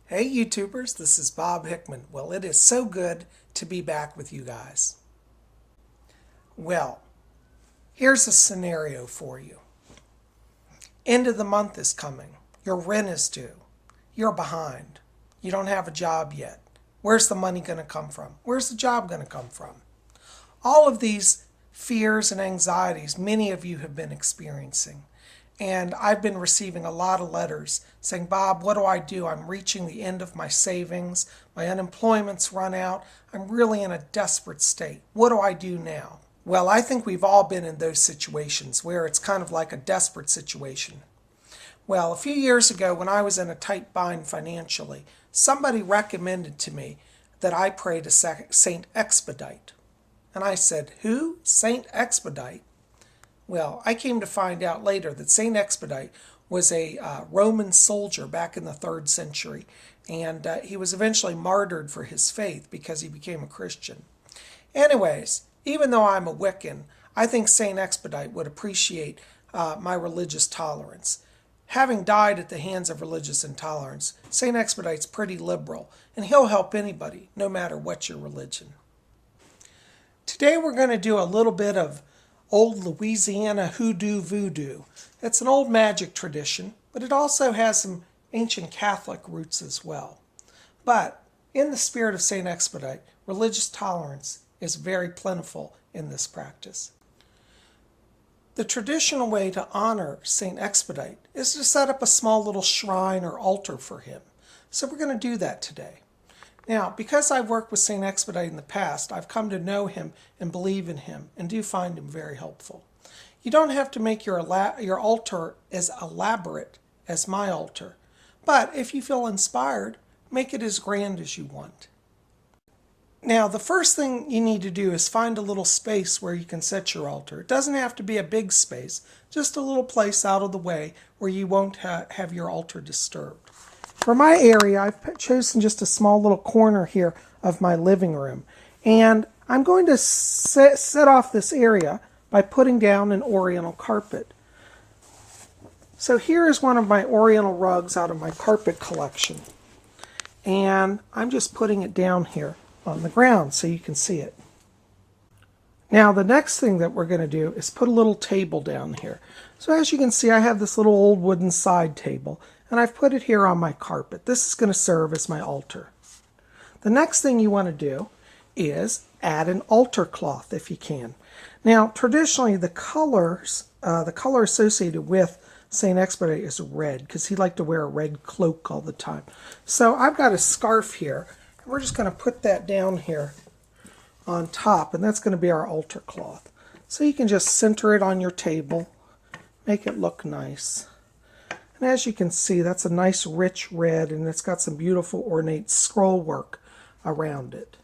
Hey YouTubers, this is Bob Hickman. Well, it is so good to be back with you guys. Well, here's a scenario for you. End of the month is coming. Your rent is due. You're behind. You don't have a job yet. Where's the money going to come from? Where's the job going to come from? All of these fears and anxieties many of you have been experiencing. And I've been receiving a lot of letters saying, Bob, what do I do? I'm reaching the end of my savings. My unemployment's run out. I'm really in a desperate state. What do I do now? Well, I think we've all been in those situations where it's kind of like a desperate situation. Well, a few years ago when I was in a tight bind financially, somebody recommended to me that I pray to Saint Expedite. And I said, who? Saint Expedite? Well, I came to find out later that Saint Expedite was a Roman soldier back in the 3rd century, and he was eventually martyred for his faith because he became a Christian. Anyways, even though I'm a Wiccan, I think Saint Expedite would appreciate my religious tolerance. Having died at the hands of religious intolerance, Saint Expedite's pretty liberal, and he'll help anybody, no matter what your religion. Today we're going to do a little bit of old Louisiana hoodoo voodoo. It's an old magic tradition, but it also has some ancient Catholic roots as well. But in the spirit of St. Expedite, religious tolerance is very plentiful in this practice. The traditional way to honor St. Expedite is to set up a small little shrine or altar for him. So we're going to do that today. Now, because I've worked with St. Expedite in the past, I've come to know him and believe in him and do find him very helpful. You don't have to make your altar as elaborate as my altar, but if you feel inspired, make it as grand as you want. Now, the first thing you need to do is find a little space where you can set your altar. It doesn't have to be a big space, just a little place out of the way where you won't have your altar disturbed. For my area, I've chosen just a small little corner here of my living room. And I'm going to set off this area by putting down an oriental carpet. So here is one of my oriental rugs out of my carpet collection. And I'm just putting it down here on the ground so you can see it. Now the next thing that we're going to do is put a little table down here. So as you can see, I have this little old wooden side table, and I've put it here on my carpet. This is going to serve as my altar. The next thing you want to do is add an altar cloth if you can. Now traditionally the color associated with St. Expedite is red because he liked to wear a red cloak all the time. So I've got a scarf here, and we're just going to put that down here on top, and that's going to be our altar cloth. So you can just center it on your table, make it look nice. And as you can see, that's a nice rich red, and it's got some beautiful ornate scroll work around it.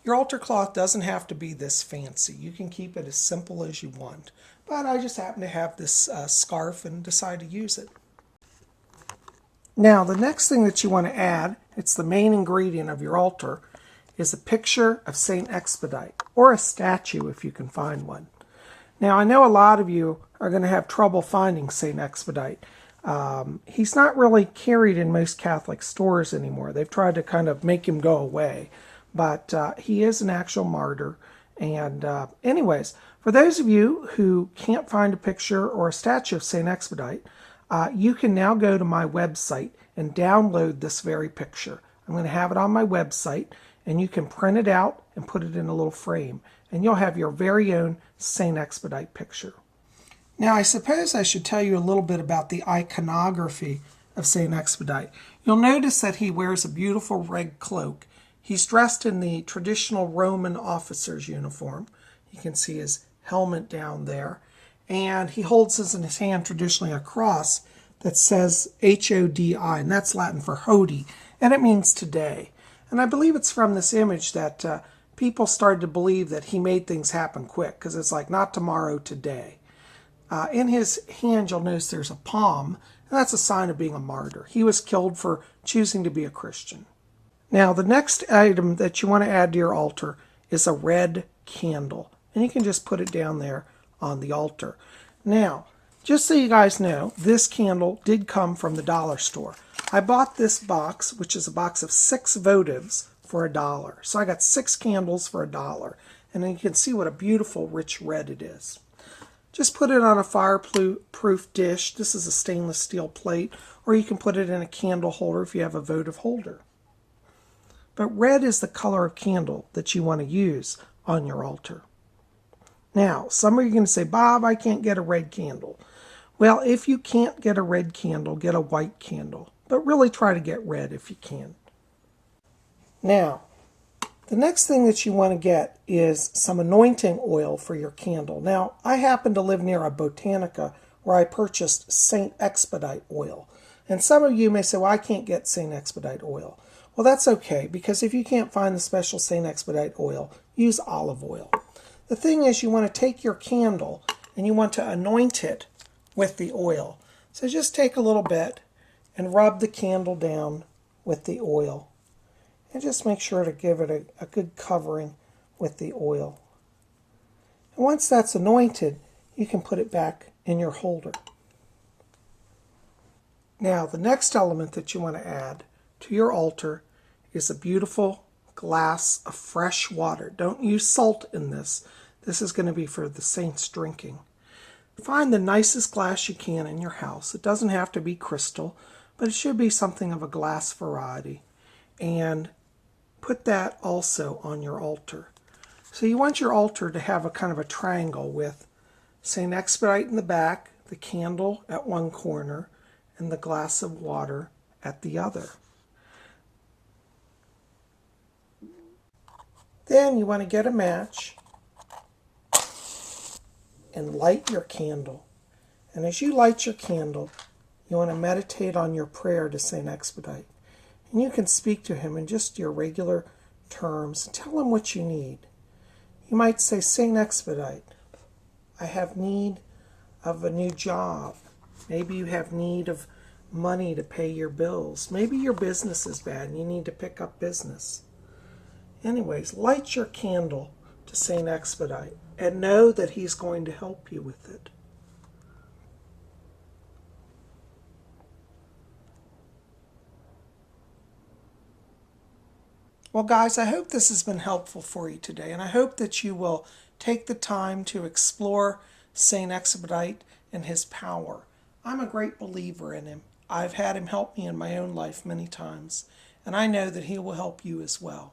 Your altar cloth doesn't have to be this fancy. You can keep it as simple as you want. But I just happen to have this scarf and decide to use it. Now the next thing that you want to add, it's the main ingredient of your altar, is a picture of St. Expedite, or a statue if you can find one. Now I know a lot of you are going to have trouble finding St. Expedite. He's not really carried in most Catholic stores anymore. They've tried to kind of make him go away. But he is an actual martyr. And anyways, for those of you who can't find a picture or a statue of St. Expedite, you can now go to my website and download this very picture. I'm going to have it on my website, and you can print it out and put it in a little frame. And you'll have your very own St. Expedite picture. Now, I suppose I should tell you a little bit about the iconography of St. Expedite. You'll notice that he wears a beautiful red cloak. He's dressed in the traditional Roman officer's uniform. You can see his helmet down there. And he holds in his hand traditionally a cross that says H-O-D-I, and that's Latin for Hodi, and it means today. And I believe it's from this image that people started to believe that he made things happen quick, because it's like not tomorrow, today. In his hand, you'll notice there's a palm, and that's a sign of being a martyr. He was killed for choosing to be a Christian. Now, the next item that you want to add to your altar is a red candle, and you can just put it down there on the altar. Now, just so you guys know, this candle did come from the dollar store. I bought this box, which is a box of 6 votives, for $1. So I got 6 candles for $1. And then you can see what a beautiful rich red it is. Just put it on a fireproof dish. This is a stainless steel plate, or you can put it in a candle holder if you have a votive holder. But red is the color of candle that you want to use on your altar. Now, some of you are going to say, Bob, I can't get a red candle. Well, if you can't get a red candle, get a white candle. But really try to get red if you can. Now, the next thing that you want to get is some anointing oil for your candle. Now, I happen to live near a Botanica where I purchased St. Expedite oil. And some of you may say, well, I can't get St. Expedite oil. Well, that's okay, because if you can't find the special St. Expedite oil, use olive oil. The thing is, you want to take your candle and you want to anoint it with the oil. So just take a little bit and rub the candle down with the oil. And just make sure to give it a good covering with the oil. And once that's anointed, you can put it back in your holder. Now, the next element that you want to add to your altar is a beautiful glass of fresh water. Don't use salt in this. This is going to be for the saints drinking. Find the nicest glass you can in your house. It doesn't have to be crystal, but it should be something of a glass variety. And put that also on your altar. So you want your altar to have a kind of a triangle with St. Expedite in the back, the candle at one corner, and the glass of water at the other. Then you want to get a match and light your candle. And as you light your candle, you want to meditate on your prayer to St. Expedite. And you can speak to him in just your regular terms. Tell him what you need. You might say, St. Expedite, I have need of a new job. Maybe you have need of money to pay your bills. Maybe your business is bad and you need to pick up business. Anyways, light your candle to St. Expedite and know that he's going to help you with it. Well, guys, I hope this has been helpful for you today, and I hope that you will take the time to explore St. Expedite and his power. I'm a great believer in him. I've had him help me in my own life many times, and I know that he will help you as well.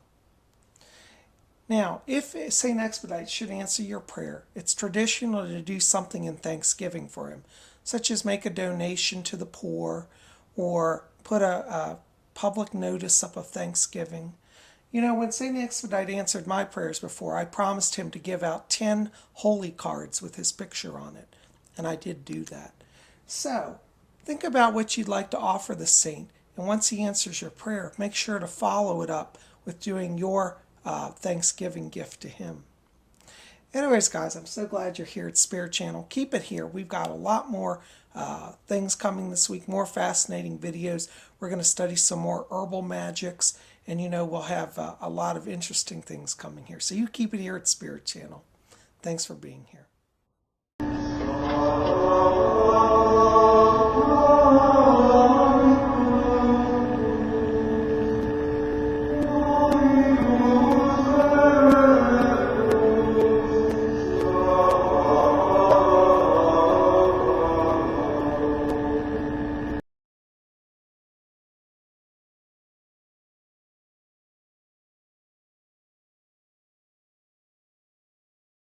Now, if St. Expedite should answer your prayer, it's traditional to do something in thanksgiving for him, such as make a donation to the poor or put a public notice up of thanksgiving. You know, when St. Expedite answered my prayers before, I promised him to give out 10 holy cards with his picture on it, and I did do that. So, think about what you'd like to offer the saint, and once he answers your prayer, make sure to follow it up with doing your Thanksgiving gift to him. Anyways, guys, I'm so glad you're here at Spirit Channel. Keep it here. We've got a lot more things coming this week, more fascinating videos. We're going to study some more herbal magics, and you know, we'll have a lot of interesting things coming here. So you keep it here at Spirit Channel. Thanks for being here.